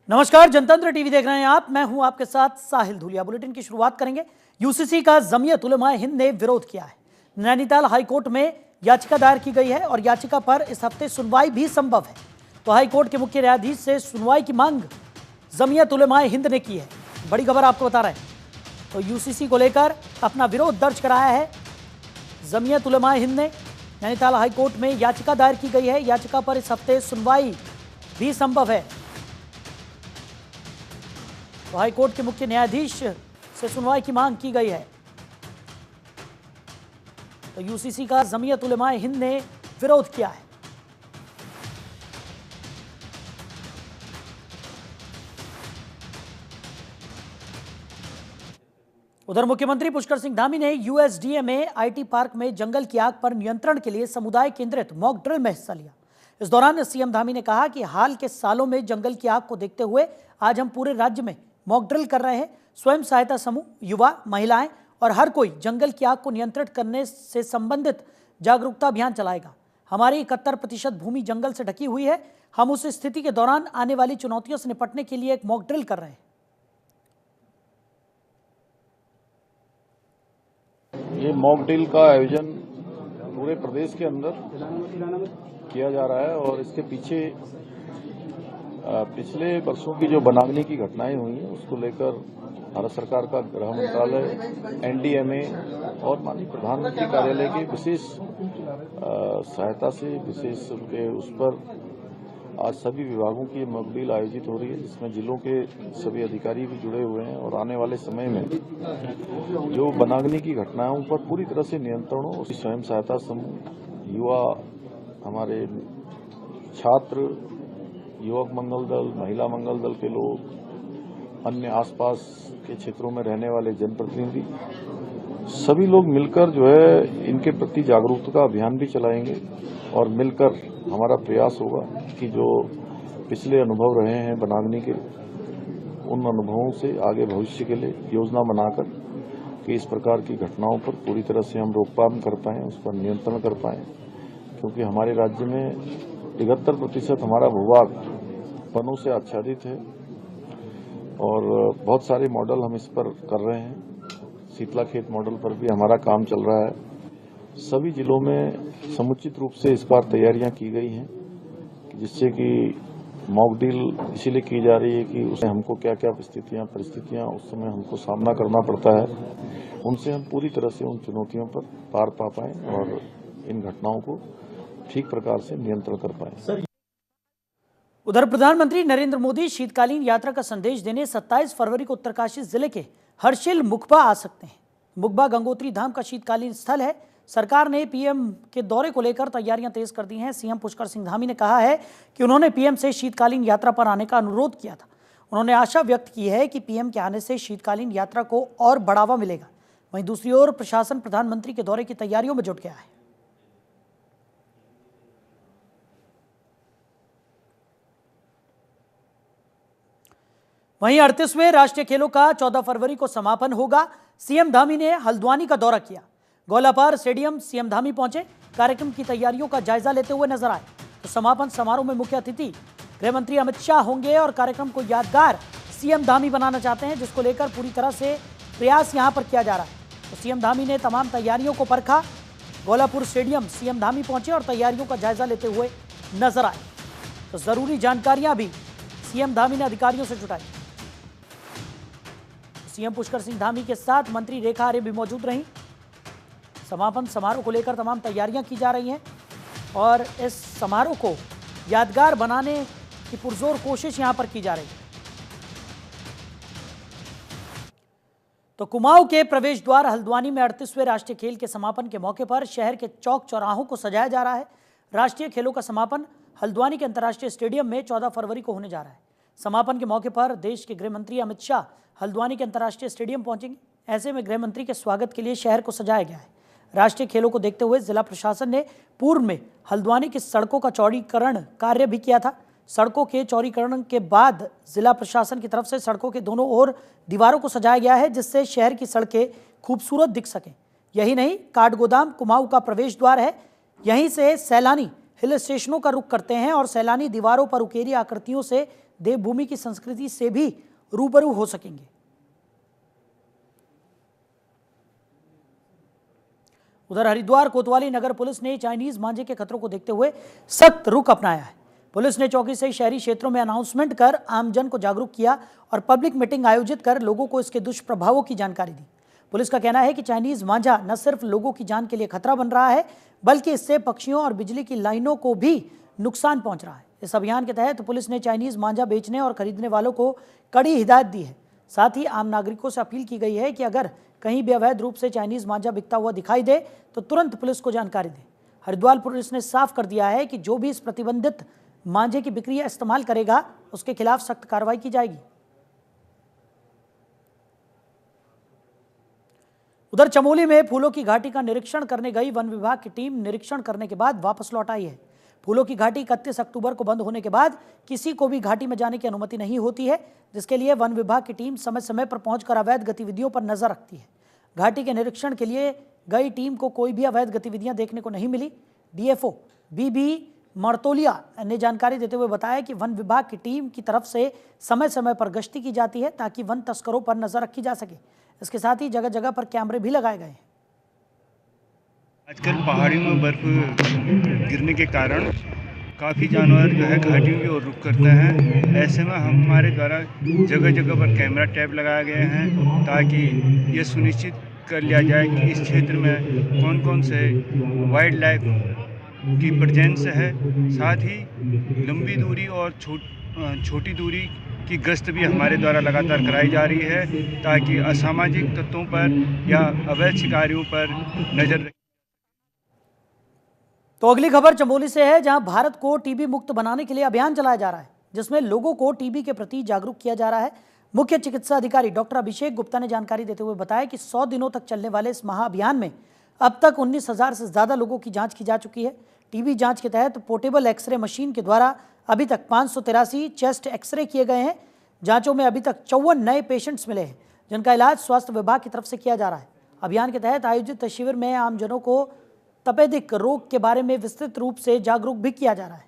नमस्कार, जनतंत्र टीवी देख रहे हैं आप। मैं हूं आपके साथ साहिल धूलिया। बुलेटिन की शुरुआत करेंगे। यूसीसी का जमीयत उलमाए हिंद ने विरोध किया है। नैनीताल हाईकोर्ट में याचिका दायर की गई है और याचिका पर इस हफ्ते सुनवाई भी संभव है। तो हाईकोर्ट के मुख्य न्यायाधीश से सुनवाई की मांग जमीयत उलमाए हिंद ने की है। बड़ी खबर आपको बता रहे हैं। तो यूसीसी को लेकर अपना विरोध दर्ज कराया है जमीयत उलमाए हिंद ने। नैनीताल हाईकोर्ट में याचिका दायर की गई है। याचिका पर इस हफ्ते सुनवाई भी संभव है। तो हाईकोर्ट के मुख्य न्यायाधीश से सुनवाई की मांग की गई है। तो यूसीसी का जमीयत उलमाए हिंद ने विरोध किया है। उधर मुख्यमंत्री पुष्कर सिंह धामी ने यूएसडीए में आईटी पार्क में जंगल की आग पर नियंत्रण के लिए समुदाय केंद्रित मॉक ड्रिल में हिस्सा लिया। इस दौरान सीएम धामी ने कहा कि हाल के सालों में जंगल की आग को देखते हुए आज हम पूरे राज्य में मॉक ड्रिल कर रहे हैं। स्वयं सहायता समूह, युवा, महिलाएं और हर कोई जंगल की आग को नियंत्रित करने से संबंधित जागरूकता अभियान चलाएगा। हमारी 71% भूमि जंगल से ढकी हुई है। हम उस स्थिति के दौरान आने वाली चुनौतियों से निपटने के लिए एक मॉक ड्रिल कर रहे हैं। ये मॉक ड्रिल का आयोजन पूरे प्रदेश के अंदर किया जा रहा है और इसके पीछे पिछले वर्षों की जो वनाग्नि की घटनाएं हुई हैं उसको लेकर भारत सरकार का गृह मंत्रालय, एनडीएमए और माननीय प्रधानमंत्री कार्यालय की विशेष सहायता से विशेष उनके उस पर आज सभी विभागों की मॉक ड्रिल आयोजित हो रही है, जिसमें जिलों के सभी अधिकारी भी जुड़े हुए हैं और आने वाले समय में जो वनाग्नि की घटनाओं पर पूरी तरह से नियंत्रण हो। स्वयं सहायता समूह, युवा, हमारे छात्र, युवक मंगल दल, महिला मंगल दल के लोग, अन्य आसपास के क्षेत्रों में रहने वाले जनप्रतिनिधि, सभी लोग मिलकर जो है इनके प्रति जागरूकता अभियान भी चलाएंगे और मिलकर हमारा प्रयास होगा कि जो पिछले अनुभव रहे हैं वनाग्नि के, उन अनुभवों से आगे भविष्य के लिए योजना बनाकर कि इस प्रकार की घटनाओं पर पूरी तरह से हम रोकथाम कर पाएं, उस पर नियंत्रण कर पाएं, क्योंकि हमारे राज्य में 73% हमारा भूभाग वनों से आच्छादित है और बहुत सारे मॉडल हम इस पर कर रहे हैं। शीतला खेत मॉडल पर भी हमारा काम चल रहा है। सभी जिलों में समुचित रूप से इस बार तैयारियां की गई हैं, जिससे कि मॉक ड्रिल इसीलिए की जा रही है कि उसमें हमको क्या क्या परिस्थितियां उस समय हमको सामना करना पड़ता है, उनसे हम पूरी तरह से उन चुनौतियों पर पार पा पाएं और इन घटनाओं को ठीक प्रकार से नियंत्रण कर पाएं। उधर प्रधानमंत्री नरेंद्र मोदी शीतकालीन यात्रा का संदेश देने 27 फरवरी को उत्तरकाशी जिले के हर्षिल मुखबा आ सकते हैं। मुखबा गंगोत्री धाम का शीतकालीन स्थल है। सरकार ने पीएम के दौरे को लेकर तैयारियां तेज कर दी हैं। सीएम पुष्कर सिंह धामी ने कहा है कि उन्होंने पीएम से शीतकालीन यात्रा पर आने का अनुरोध किया था। उन्होंने आशा व्यक्त की है कि पीएम के आने से शीतकालीन यात्रा को और बढ़ावा मिलेगा। वहीं दूसरी ओर प्रशासन प्रधानमंत्री के दौरे की तैयारियों में जुट गया है। वहीं 38वें राष्ट्रीय खेलों का 14 फरवरी को समापन होगा। सीएम धामी ने हल्द्वानी का दौरा किया। गोलापार स्टेडियम सीएम धामी पहुंचे, कार्यक्रम की तैयारियों का जायजा लेते हुए नजर आए। तो समापन समारोह में मुख्य अतिथि गृह मंत्री अमित शाह होंगे और कार्यक्रम को यादगार सीएम धामी बनाना चाहते हैं, जिसको लेकर पूरी तरह से प्रयास यहां पर किया जा रहा है। तो सीएम धामी ने तमाम तैयारियों को परखा। गोलापुर स्टेडियम सीएम धामी पहुंचे और तैयारियों का जायजा लेते हुए नजर आए। तो जरूरी जानकारियां भी सीएम धामी ने अधिकारियों से जुटाई। सीएम पुष्कर सिंह धामी के साथ मंत्री रेखा आर्य भी मौजूद रहीं। समापन समारोह को लेकर तमाम तैयारियां की जा रही हैं और इस समारोह को यादगार बनाने की पुरजोर कोशिश यहां पर की जा रही है। तो कुमाऊं के प्रवेश द्वार हल्द्वानी में 38वें राष्ट्रीय खेल के समापन के मौके पर शहर के चौक चौराहों को सजाया जा रहा है। राष्ट्रीय खेलों का समापन हल्द्वानी के अंतर्राष्ट्रीय स्टेडियम में 14 फरवरी को होने जा रहा है। समापन के मौके पर देश के गृह मंत्री अमित शाह हल्द्वानी के अंतर्राष्ट्रीय स्टेडियम पहुंचेंगे। ऐसे में गृह मंत्री के स्वागत के लिए शहर को सजाया गया है। राष्ट्रीय खेलों को देखते हुए जिला प्रशासन ने पूर्व में हल्द्वानी की सड़कों का चौड़ीकरण कार्य भी किया था। सड़कों के चौड़ीकरण के बाद जिला प्रशासन की तरफ से सड़कों के दोनों ओर दीवारों को सजाया गया है, जिससे शहर की सड़कें खूबसूरत दिख सकें। यही नहीं, काठगोदाम कुमाऊं का प्रवेश द्वार है। यहीं से सैलानी हिल स्टेशनों का रुख करते हैं और सैलानी दीवारों पर उकेरी आकृतियों से देवभूमि की संस्कृति से भी रूबरू हो सकेंगे। उधर हरिद्वार कोतवाली नगर पुलिस ने चाइनीज मांझे के खतरों को देखते हुए सख्त रुख अपनाया है। पुलिस ने चौकी से शहरी क्षेत्रों में अनाउंसमेंट कर आमजन को जागरूक किया और पब्लिक मीटिंग आयोजित कर लोगों को इसके दुष्प्रभावों की जानकारी दी। पुलिस का कहना है कि चाइनीज मांझा न सिर्फ लोगों की जान के लिए खतरा बन रहा है, बल्कि इससे पक्षियों और बिजली की लाइनों को भी नुकसान पहुंच रहा है। इस अभियान के तहत पुलिस ने चाइनीज मांझा बेचने और खरीदने वालों को कड़ी हिदायत दी है। साथ ही आम नागरिकों से अपील की गई है कि अगर कहीं भी अवैध रूप से चाइनीज मांझा बिकता हुआ दिखाई दे तो तुरंत पुलिस को जानकारी दें। हरिद्वार पुलिस ने साफ कर दिया है कि जो भी इस प्रतिबंधित मांझे की बिक्री या इस्तेमाल करेगा उसके खिलाफ सख्त कार्रवाई की जाएगी। उधर चमोली में फूलों की घाटी का निरीक्षण करने गई वन विभाग की टीम निरीक्षण करने के बाद वापस लौट आई है। फूलों की घाटी 31 अक्टूबर को बंद होने के बाद किसी को भी घाटी में जाने की अनुमति नहीं होती है, जिसके लिए वन विभाग की टीम समय समय पर पहुंचकर अवैध गतिविधियों पर नजर रखती है। घाटी के निरीक्षण के लिए गई टीम को कोई भी अवैध गतिविधियां देखने को नहीं मिली। डीएफओ बीबी मर्तोलिया ने जानकारी देते हुए बताया कि वन विभाग की टीम की तरफ से समय समय पर गश्ती की जाती है ताकि वन तस्करों पर नजर रखी जा सके। इसके साथ ही जगह जगह पर कैमरे भी लगाए गए हैं। आजकल पहाड़ियों में बर्फ गिरने के कारण काफ़ी जानवर जो है घाटियों की ओर रुख करते हैं। ऐसे में हमारे द्वारा जगह जगह पर कैमरा टैप लगाए गए हैं ताकि ये सुनिश्चित कर लिया जाए कि इस क्षेत्र में कौन कौन से वाइल्ड लाइफ की प्रेजेंस है। साथ ही लंबी दूरी और छोटी दूरी की गश्त भी हमारे द्वारा लगातार कराई जा रही है ताकि असामाजिक तत्वों पर या अवैध शिकारियों पर नजर रखें। तो अगली खबर चमोली से है, जहां भारत को टीबी मुक्त बनाने के लिए अभियान चलाया जा रहा है, जिसमें लोगों को टीबी के प्रति जागरूक किया जा रहा है। मुख्य चिकित्सा अधिकारी डॉक्टर अभिषेक गुप्ता ने जानकारी देते हुए बताया कि 100 दिनों तक चलने वाले इस महाअभियान में अब तक 19,000 से ज्यादा लोगों की जांच की जा चुकी है। टीबी जांच के तहत पोर्टेबल एक्सरे मशीन के द्वारा अभी तक 583 चेस्ट एक्सरे किए गए हैं। जांचों में अभी तक 54 नए पेशेंट्स मिले हैं, जिनका इलाज स्वास्थ्य विभाग की तरफ से किया जा रहा है। अभियान के तहत आयोजित शिविर में आमजनों को तपेदिक रोग के बारे में विस्तृत रूप से जागरूक भी किया जा रहा है।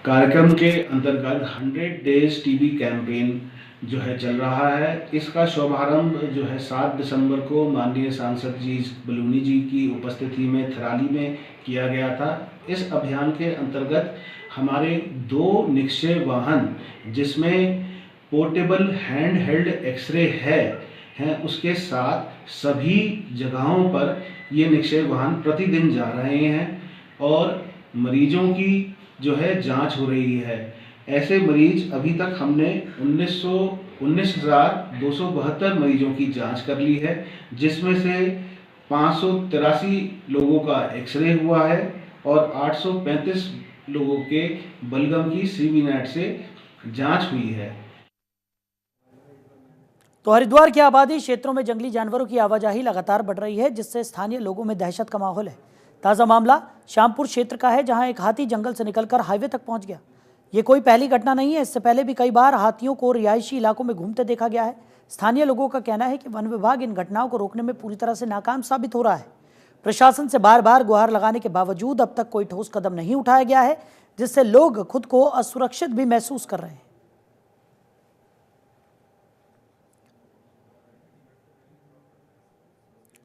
कार्यक्रम के अंतर्गत 100 डेज टीबी कैंपेन जो है चल रहा है। इसका शुभारंभ जो है 7 दिसंबर को माननीय सांसद जी बलूनी जी की उपस्थिति में थराली में किया गया था। इस अभियान के अंतर्गत हमारे 2 निक्षय वाहन जिसमें पोर्टेबल हैंड हेल्ड एक्सरे हैं उसके साथ सभी जगहों पर ये निक्षय वाहन प्रतिदिन जा रहे हैं और मरीजों की जो है जांच हो रही है। ऐसे मरीज अभी तक हमने 19,272 मरीजों की जांच कर ली है, जिसमें से 583 लोगों का एक्सरे हुआ है और 835 लोगों के बलगम की सीबीनेट से जांच हुई है। तो हरिद्वार की आबादी क्षेत्रों में जंगली जानवरों की आवाजाही लगातार बढ़ रही है, जिससे स्थानीय लोगों में दहशत का माहौल है। ताज़ा मामला श्यामपुर क्षेत्र का है, जहां एक हाथी जंगल से निकलकर हाईवे तक पहुंच गया। ये कोई पहली घटना नहीं है, इससे पहले भी कई बार हाथियों को रिहायशी इलाकों में घूमते देखा गया है। स्थानीय लोगों का कहना है कि वन विभाग इन घटनाओं को रोकने में पूरी तरह से नाकाम साबित हो रहा है। प्रशासन से बार बार गुहार लगाने के बावजूद अब तक कोई ठोस कदम नहीं उठाया गया है, जिससे लोग खुद को असुरक्षित भी महसूस कर रहे हैं।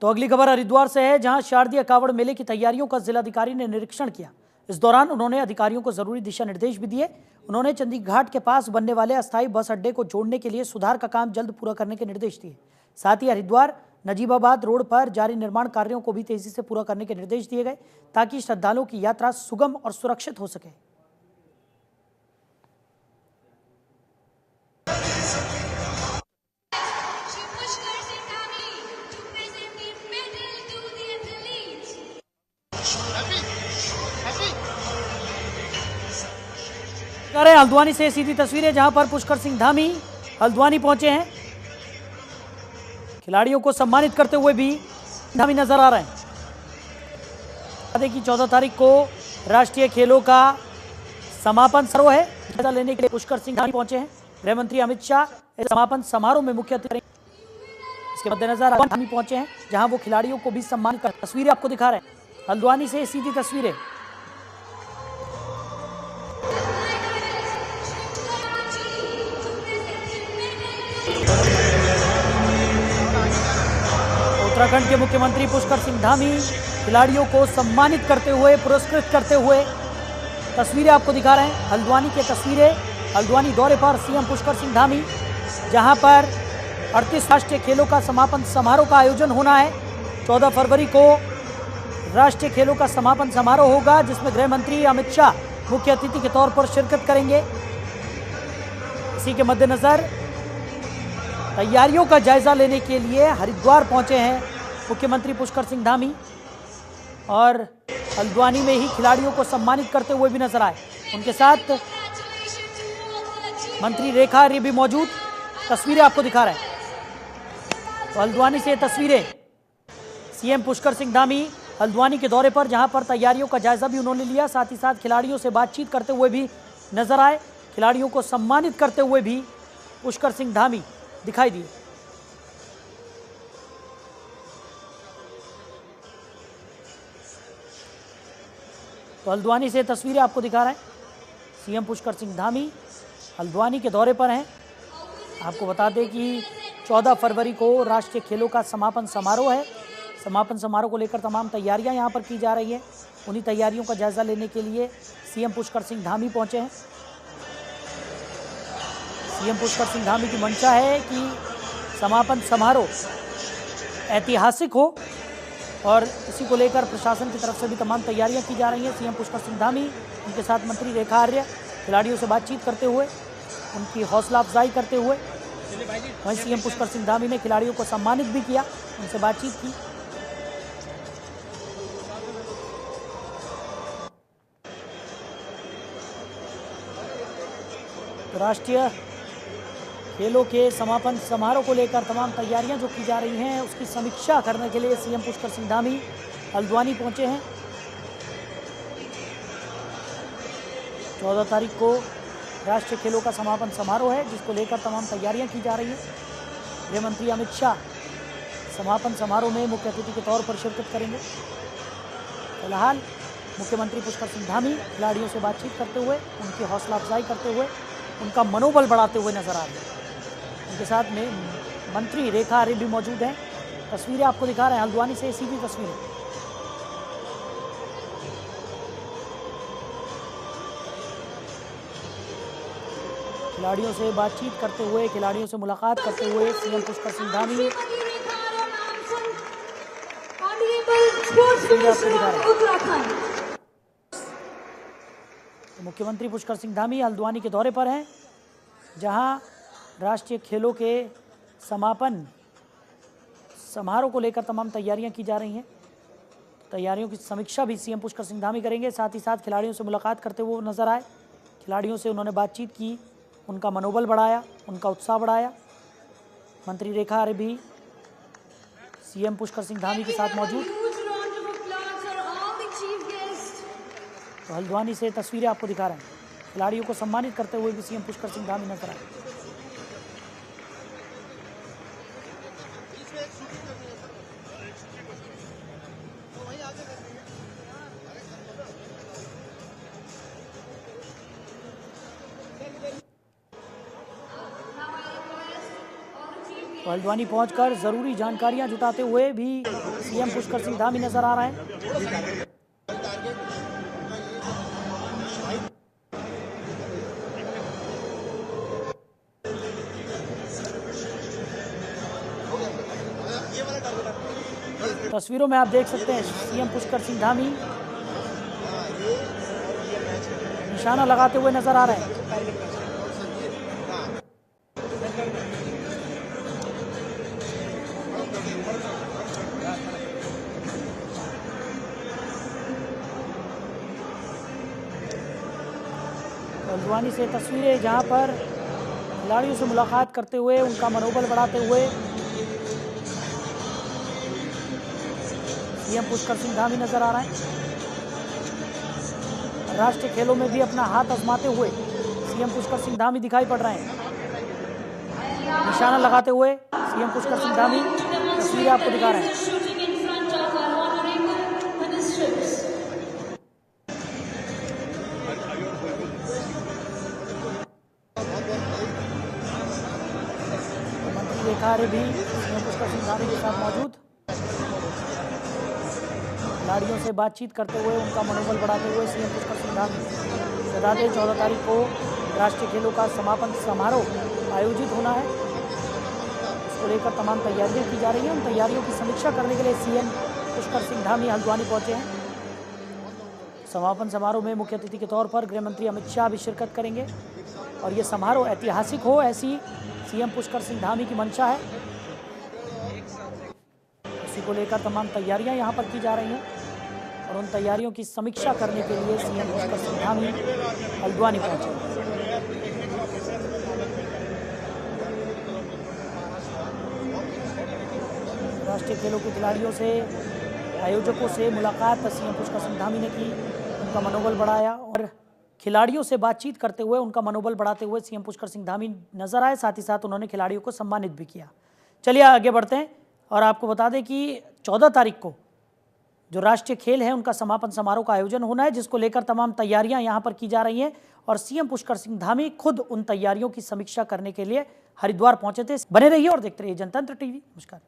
तो अगली खबर हरिद्वार से है, जहां शारदीय कावड़ मेले की तैयारियों का जिलाधिकारी ने निरीक्षण किया। इस दौरान उन्होंने अधिकारियों को जरूरी दिशा निर्देश भी दिए। उन्होंने चंदी घाट के पास बनने वाले अस्थायी बस अड्डे को जोड़ने के लिए सुधार का काम जल्द पूरा करने के निर्देश दिए। साथ ही हरिद्वार नजीबाबाद रोड पर जारी निर्माण कार्यों को भी तेजी से पूरा करने के निर्देश दिए गए, ताकि श्रद्धालुओं की यात्रा सुगम और सुरक्षित हो सके। हल्द्वानी से सीधी तस्वीरें, जहां पर पुष्कर सिंह धामी हल्द्वानी पहुंचे हैं। खिलाड़ियों को सम्मानित करते हुए भी धामी नजर आ रहे हैं। देखिए 14 तारीख को राष्ट्रीय खेलों का समापन समारोह है। हिस्सा लेने के लिए पुष्कर सिंह धामी पहुंचे हैं। गृह मंत्री अमित शाह इस समापन समारोह में मुख्य अतिथि। इसके मद्देनजर धामी पहुंचे हैं, जहां वो खिलाड़ियों को भी सम्मानित कर तस्वीरें आपको दिखा रहे हैं। हल्द्वानी से सीधी तस्वीरें। उत्तराखंड के मुख्यमंत्री पुष्कर सिंह धामी खिलाड़ियों को सम्मानित करते हुए, पुरस्कृत करते हुए तस्वीरें आपको दिखा रहे हैं। हल्द्वानी की तस्वीरें, हल्द्वानी दौरे पर सीएम पुष्कर सिंह धामी, जहां पर 38 राष्ट्रीय खेलों का समापन समारोह का आयोजन होना है। 14 फरवरी को राष्ट्रीय खेलों का समापन समारोह होगा, जिसमें गृह मंत्री अमित शाह मुख्य अतिथि के तौर पर शिरकत करेंगे। इसी के मद्देनजर तैयारियों का जायजा लेने के लिए हरिद्वार पहुंचे हैं मुख्यमंत्री पुष्कर सिंह धामी, और हल्द्वानी में ही खिलाड़ियों को सम्मानित करते हुए भी नजर आए। उनके साथ मंत्री रेखा आर्य भी मौजूद, तस्वीरें आपको दिखा रहे हैं। तो हल्द्वानी से तस्वीरें, सीएम पुष्कर सिंह धामी हल्द्वानी के दौरे पर, जहां पर तैयारियों का जायजा भी उन्होंने लिया, साथ ही साथ खिलाड़ियों से बातचीत करते हुए भी नजर आए। खिलाड़ियों को सम्मानित करते हुए भी पुष्कर सिंह धामी दिखाई दिए। तो हल्द्वानी से तस्वीरें आपको दिखा रहे हैं। सीएम पुष्कर सिंह धामी हल्द्वानी के दौरे पर हैं। आपको बता दें कि 14 फरवरी को राष्ट्रीय खेलों का समापन समारोह है। समापन समारोह को लेकर तमाम तैयारियां यहां पर की जा रही हैं। उन्हीं तैयारियों का जायजा लेने के लिए सीएम पुष्कर सिंह धामी पहुंचे हैं। सीएम पुष्कर सिंह धामी की मंशा है कि समापन समारोह ऐतिहासिक हो, और इसी को लेकर प्रशासन की तरफ से भी तमाम तैयारियां की जा रही हैं। सीएम पुष्कर सिंह धामी, उनके साथ मंत्री रेखा आर्य खिलाड़ियों से बातचीत करते हुए, उनकी हौसला अफजाई करते हुए। वहीं सीएम पुष्कर सिंह धामी ने खिलाड़ियों को सम्मानित भी किया, उनसे बातचीत की। तो राष्ट्रीय खेलों के समापन समारोह को लेकर तमाम तैयारियां जो की जा रही हैं, उसकी समीक्षा करने के लिए सीएम पुष्कर सिंह धामी हल्द्वानी पहुंचे हैं। 14 तारीख को राष्ट्रीय खेलों का समापन समारोह है, जिसको लेकर तमाम तैयारियां की जा रही हैं। गृह मंत्री अमित शाह समापन समारोह में मुख्य अतिथि के तौर पर शिरकत करेंगे। फिलहाल मुख्यमंत्री पुष्कर सिंह धामी खिलाड़ियों से बातचीत करते हुए, उनकी हौसला अफजाई करते हुए, उनका मनोबल बढ़ाते हुए नजर आ रहे हैं। उनके साथ में मंत्री रेखा आर्य भी मौजूद हैं। तस्वीरें आपको दिखा रहे हैं हल्द्वानी से, सीधी तस्वीरें। खिलाड़ियों से बातचीत करते हुए, खिलाड़ियों से मुलाकात करते हुए सीएम पुष्कर सिंह धामी मुख्यमंत्री पुष्कर सिंह धामी हल्द्वानी के दौरे पर हैं, जहां राष्ट्रीय खेलों के समापन समारोह को लेकर तमाम तैयारियां की जा रही हैं। तैयारियों की समीक्षा भी सीएम पुष्कर सिंह धामी करेंगे। साथ ही साथ खिलाड़ियों से मुलाकात करते हुए नजर आए। खिलाड़ियों से उन्होंने बातचीत की, उनका मनोबल बढ़ाया, उनका उत्साह बढ़ाया। मंत्री रेखा आर्य भी सीएम पुष्कर सिंह धामी के साथ मौजूद। तो हल्द्वानी से तस्वीरें आपको दिखा रहे हैं। खिलाड़ियों को सम्मानित करते हुए भी सीएम पुष्कर सिंह धामी नजर आए। तो हल्द्वानी पहुंचकर जरूरी जानकारियां जुटाते हुए भी सीएम पुष्कर सिंह धामी नजर आ रहे हैं। तस्वीरों में आप देख सकते हैं सीएम पुष्कर सिंह धामी निशाना लगाते हुए नजर आ रहे हैं। हल्द्वानी से तस्वीरें, जहां पर खिलाड़ियों से मुलाकात करते हुए, उनका मनोबल बढ़ाते हुए सीएम पुष्कर सिंह धामी नजर आ रहे हैं। राष्ट्रीय खेलों में भी अपना हाथ आजमाते हुए सीएम पुष्कर सिंह धामी दिखाई पड़ रहे हैं। निशाना लगाते हुए सीएम पुष्कर सिंह धामी तस्वीरें आपको दिखा रहे हैं। मंत्री रेखा आर्य भी सीएम पुष्कर सिंह धामी के साथ मौजूद। खिलाड़ियों से बातचीत करते हुए उनका मनोबल बढ़ाते हुए सीएम पुष्कर सिंह धामी। बता दें 14 तारीख को राष्ट्रीय खेलों का समापन समारोह आयोजित होना है। इसको लेकर तमाम तैयारियां की जा रही हैं। उन तैयारियों की समीक्षा करने के लिए सीएम पुष्कर सिंह धामी हल्द्वानी पहुंचे हैं। समापन समारोह में मुख्य अतिथि के तौर पर गृह मंत्री अमित शाह भी शिरकत करेंगे और ये समारोह ऐतिहासिक हो, ऐसी सीएम पुष्कर सिंह धामी की मंशा है। इसी को लेकर तमाम तैयारियां यहां पर की जा रही हैं और उन तैयारियों की समीक्षा करने के लिए सीएम पुष्कर सिंह धामी हल्द्वानी पहुंचे। राष्ट्रीय खेलों के खिलाड़ियों से, आयोजकों से मुलाकात सीएम पुष्कर सिंह धामी ने की, उनका मनोबल बढ़ाया और खिलाड़ियों से बातचीत करते हुए उनका मनोबल बढ़ाते हुए सीएम पुष्कर सिंह धामी नजर आए। साथ ही साथ उन्होंने खिलाड़ियों को सम्मानित भी किया। चलिए आगे बढ़ते हैं और आपको बता दें कि 14 तारीख को जो राष्ट्रीय खेल है उनका समापन समारोह का आयोजन होना है, जिसको लेकर तमाम तैयारियां यहां पर की जा रही हैं और सीएम पुष्कर सिंह धामी खुद उन तैयारियों की समीक्षा करने के लिए हरिद्वार पहुंचे थे। बने रहिए और देखते रहिए जनतंत्र टीवी। नमस्कार।